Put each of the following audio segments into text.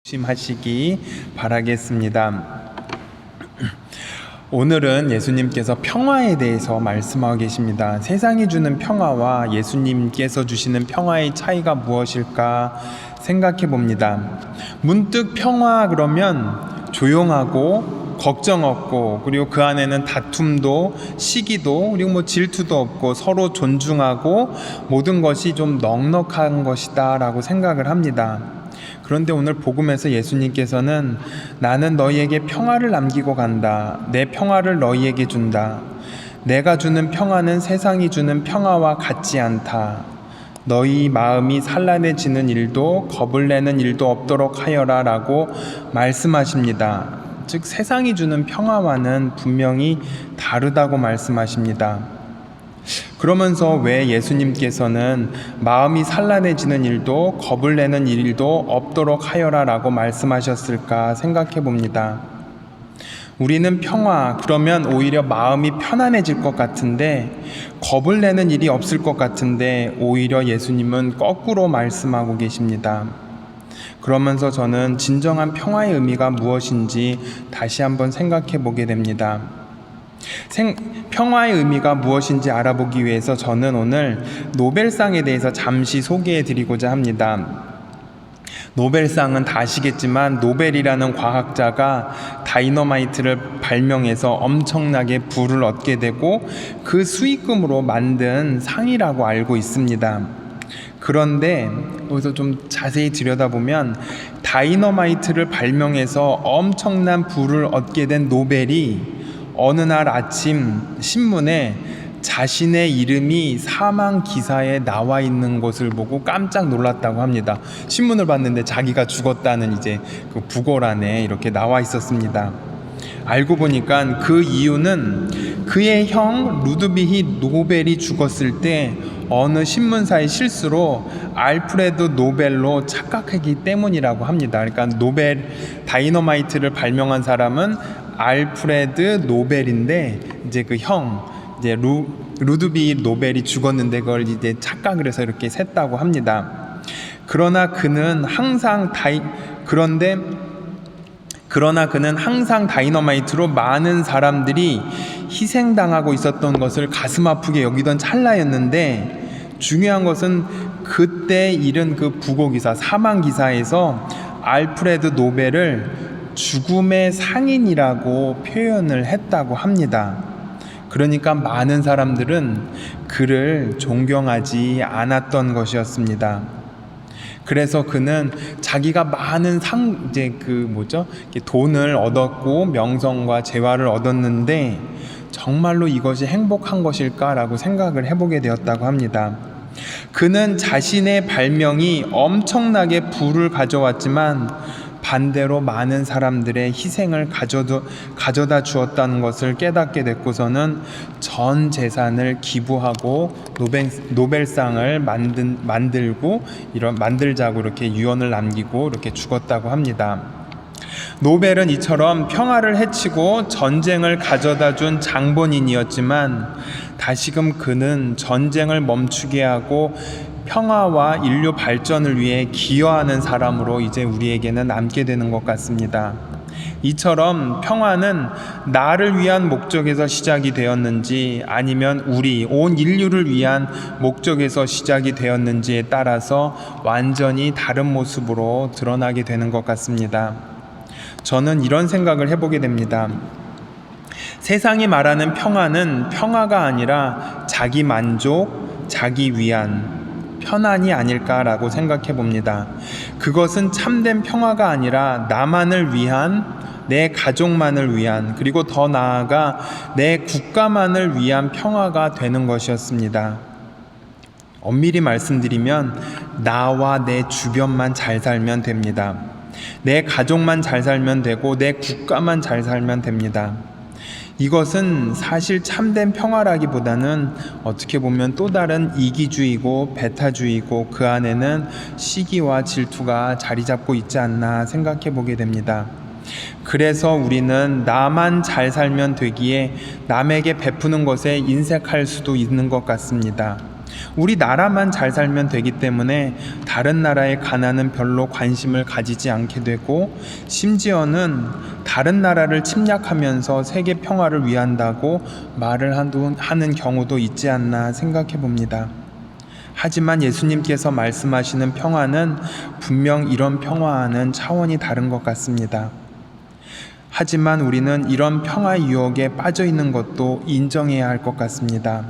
조심하시기 바라겠습니다. 오늘은 예수님께서 평화에 대해서 말씀하고 계십니다. 세상이 주는 평화와 예수님께서 주시는 평화의 차이가 무엇일까 생각해 봅니다. 문득 평화 그러면 조용하고 걱정 없고, 그리고 그 안에는 다툼도 시기도 그리고 질투도 없고 서로 존중하고 모든 것이 좀 넉넉한 것이다 라고 생각을 합니다. 그런데 오늘 복음에서 예수님께서는 나는 너희에게 평화를 남기고 간다. 내 평화를 너희에게 준다. 내가 주는 평화는 세상이 주는 평화와 같지 않다. 너희 마음이 산란해지는 일도 겁을 내는 일도 없도록 하여라 라고 말씀하십니다. 즉 세상이 주는 평화와는 분명히 다르다고 말씀하십니다. 그러면서 왜 예수님께서는 마음이 산란해지는 일도 겁을 내는 일도 없도록 하여라 라고 말씀하셨을까 생각해 봅니다. 우리는 평화, 그러면 오히려 마음이 편안해질 것 같은데, 겁을 내는 일이 없을 것 같은데 오히려 예수님은 거꾸로 말씀하고 계십니다. 그러면서 저는 진정한 평화의 의미가 무엇인지 다시 한번 생각해 보게 됩니다. 평화의 의미가 무엇인지 알아보기 위해서 저는 오늘 노벨상에 대해서 잠시 소개해 드리고자 합니다. 노벨상은 다 아시겠지만 노벨이라는 과학자가 다이너마이트를 발명해서 엄청나게 부를 얻게 되고 그 수익금으로 만든 상이라고 알고 있습니다. 그런데 여기서 좀 자세히 들여다보면 다이너마이트를 발명해서 엄청난 부를 얻게 된 노벨이 어느 날 아침 신문에 자신의 이름이 사망 기사에 나와 있는 것을 보고 깜짝 놀랐다고 합니다. 신문을 봤는데 자기가 죽었다는 그 부고란에 이렇게 나와 있었습니다. 알고 보니까 그 이유는 그의 형 루드비히 노벨이 죽었을 때 어느 신문사의 실수로 알프레드 노벨로 착각하기 때문이라고 합니다. 그러니까 다이너마이트를 발명한 사람은 알프레드 노벨인데 그 형 루드비히 노벨이 죽었는데 그걸 착각을 해서 이렇게 셌다고 합니다. 그러나 그는 항상 다이너마이트로 많은 사람들이 희생당하고 있었던 것을 가슴 아프게 여기던 찰나였는데, 중요한 것은 그때 잃은 그 부고기사, 사망기사에서 알프레드 노벨을 죽음의 상인이라고 표현을 했다고 합니다. 그러니까 많은 사람들은 그를 존경하지 않았던 것이었습니다. 그래서 그는 자기가 많은 돈을 얻었고 명성과 재화를 얻었는데 정말로 이것이 행복한 것일까라고 생각을 해보게 되었다고 합니다. 그는 자신의 발명이 엄청나게 부를 가져왔지만 반대로 많은 사람들의 희생을 가져다 주었다는 것을 깨닫게 됐고서는 전 재산을 기부하고 노벨상을 만들자고 이렇게 유언을 남기고 이렇게 죽었다고 합니다. 노벨은 이처럼 평화를 해치고 전쟁을 가져다 준 장본인이었지만 다시금 그는 전쟁을 멈추게 하고 평화와 인류 발전을 위해 기여하는 사람으로 이제 우리에게는 남게 되는 것 같습니다. 이처럼 평화는 나를 위한 목적에서 시작이 되었는지 아니면 온 인류를 위한 목적에서 시작이 되었는지에 따라서 완전히 다른 모습으로 드러나게 되는 것 같습니다. 저는 이런 생각을 해보게 됩니다. 세상이 말하는 평화는 평화가 아니라 자기 만족, 자기 위안, 편안이 아닐까라고 생각해 봅니다. 그것은 참된 평화가 아니라 나만을 위한, 내 가족만을 위한, 그리고 더 나아가 내 국가만을 위한 평화가 되는 것이었습니다. 엄밀히 말씀드리면 나와 내 주변만 잘 살면 됩니다. 내 가족만 잘 살면 되고 내 국가만 잘 살면 됩니다. 이것은 사실 참된 평화라기보다는 어떻게 보면 또 다른 이기주의고 배타주의고 그 안에는 시기와 질투가 자리 잡고 있지 않나 생각해 보게 됩니다. 그래서 우리는 나만 잘 살면 되기에 남에게 베푸는 것에 인색할 수도 있는 것 같습니다. 우리 나라만 잘 살면 되기 때문에 다른 나라의 가난은 별로 관심을 가지지 않게 되고, 심지어는 다른 나라를 침략하면서 세계 평화를 위한다고 말을 하는 경우도 있지 않나 생각해 봅니다. 하지만 예수님께서 말씀하시는 평화는 분명 이런 평화와는 차원이 다른 것 같습니다. 하지만 우리는 이런 평화의 유혹에 빠져 있는 것도 인정해야 할 것 같습니다.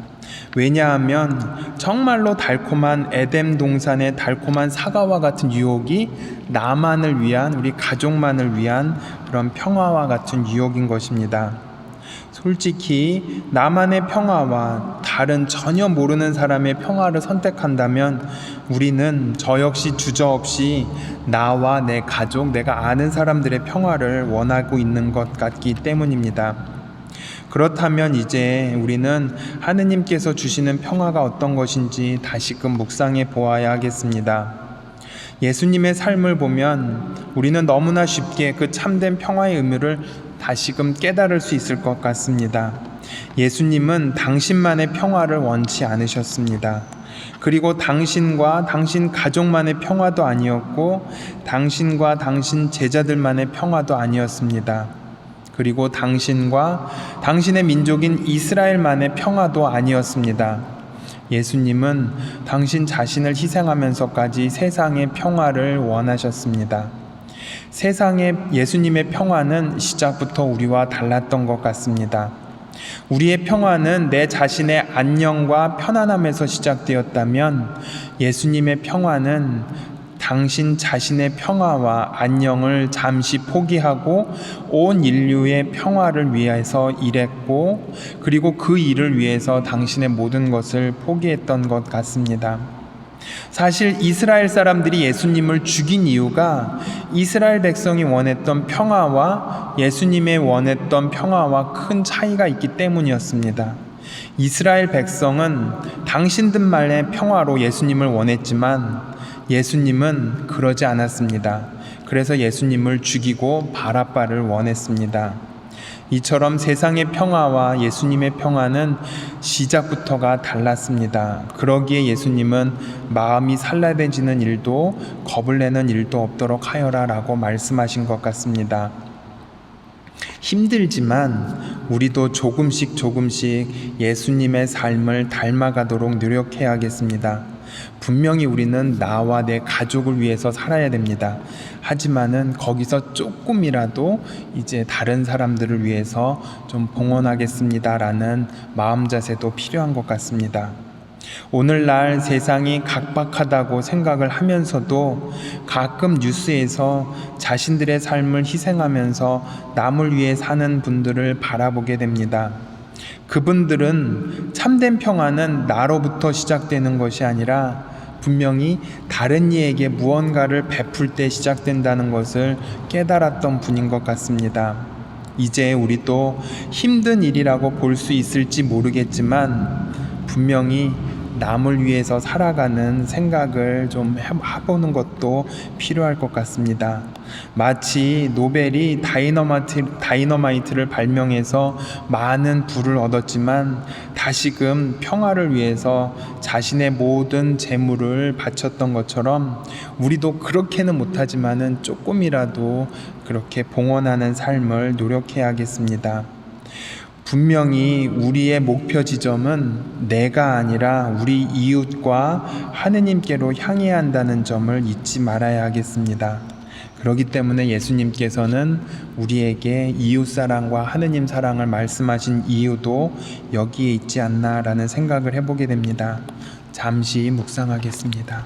왜냐하면 정말로 달콤한 에덴 동산의 달콤한 사과와 같은 유혹이 나만을 위한, 우리 가족만을 위한 그런 평화와 같은 유혹인 것입니다. 솔직히 나만의 평화와 다른 전혀 모르는 사람의 평화를 선택한다면 우리는 저 역시 주저없이 나와 내 가족, 내가 아는 사람들의 평화를 원하고 있는 것 같기 때문입니다. 그렇다면 이제 우리는 하느님께서 주시는 평화가 어떤 것인지 다시금 묵상해 보아야 하겠습니다. 예수님의 삶을 보면 우리는 너무나 쉽게 그 참된 평화의 의미를 다시금 깨달을 수 있을 것 같습니다. 예수님은 당신만의 평화를 원치 않으셨습니다. 그리고 당신과 당신 가족만의 평화도 아니었고, 당신과 당신 제자들만의 평화도 아니었습니다. 그리고 당신과 당신의 민족인 이스라엘만의 평화도 아니었습니다. 예수님은 당신 자신을 희생하면서까지 세상의 평화를 원하셨습니다. 세상의 예수님의 평화는 시작부터 우리와 달랐던 것 같습니다. 우리의 평화는 내 자신의 안녕과 편안함에서 시작되었다면 예수님의 평화는 당신 자신의 평화와 안녕을 잠시 포기하고 온 인류의 평화를 위해서 일했고, 그리고 그 일을 위해서 당신의 모든 것을 포기했던 것 같습니다. 사실 이스라엘 사람들이 예수님을 죽인 이유가 이스라엘 백성이 원했던 평화와 예수님의 원했던 평화와 큰 차이가 있기 때문이었습니다. 이스라엘 백성은 당신들만의 평화로 예수님을 원했지만 예수님은 그러지 않았습니다. 그래서 예수님을 죽이고 바라바를 원했습니다. 이처럼 세상의 평화와 예수님의 평화는 시작부터가 달랐습니다. 그러기에 예수님은 마음이 산란해지는 일도 겁을 내는 일도 없도록 하여라 라고 말씀하신 것 같습니다. 힘들지만 우리도 조금씩 예수님의 삶을 닮아가도록 노력해야겠습니다. 분명히 우리는 나와 내 가족을 위해서 살아야 됩니다. 하지만은 거기서 조금이라도 이제 다른 사람들을 위해서 좀 봉헌하겠습니다라는 마음 자세도 필요한 것 같습니다. 오늘날 세상이 각박하다고 생각을 하면서도 가끔 뉴스에서 자신들의 삶을 희생하면서 남을 위해 사는 분들을 바라보게 됩니다. 그분들은 참된 평화는 나로부터 시작되는 것이 아니라 분명히 다른 이에게 무언가를 베풀 때 시작된다는 것을 깨달았던 분인 것 같습니다. 이제 우리도 힘든 일이라고 볼 수 있을지 모르겠지만 분명히 남을 위해서 살아가는 생각을 좀 해보는 것도 필요할 것 같습니다. 마치 노벨이 다이너마이트를 발명해서 많은 부를 얻었지만 다시금 평화를 위해서 자신의 모든 재물을 바쳤던 것처럼 우리도 그렇게는 못하지만은 조금이라도 그렇게 봉헌하는 삶을 노력해야겠습니다. 분명히 우리의 목표 지점은 내가 아니라 우리 이웃과 하느님께로 향해야 한다는 점을 잊지 말아야 하겠습니다. 그렇기 때문에 예수님께서는 우리에게 이웃사랑과 하느님 사랑을 말씀하신 이유도 여기에 있지 않나라는 생각을 해보게 됩니다. 잠시 묵상하겠습니다.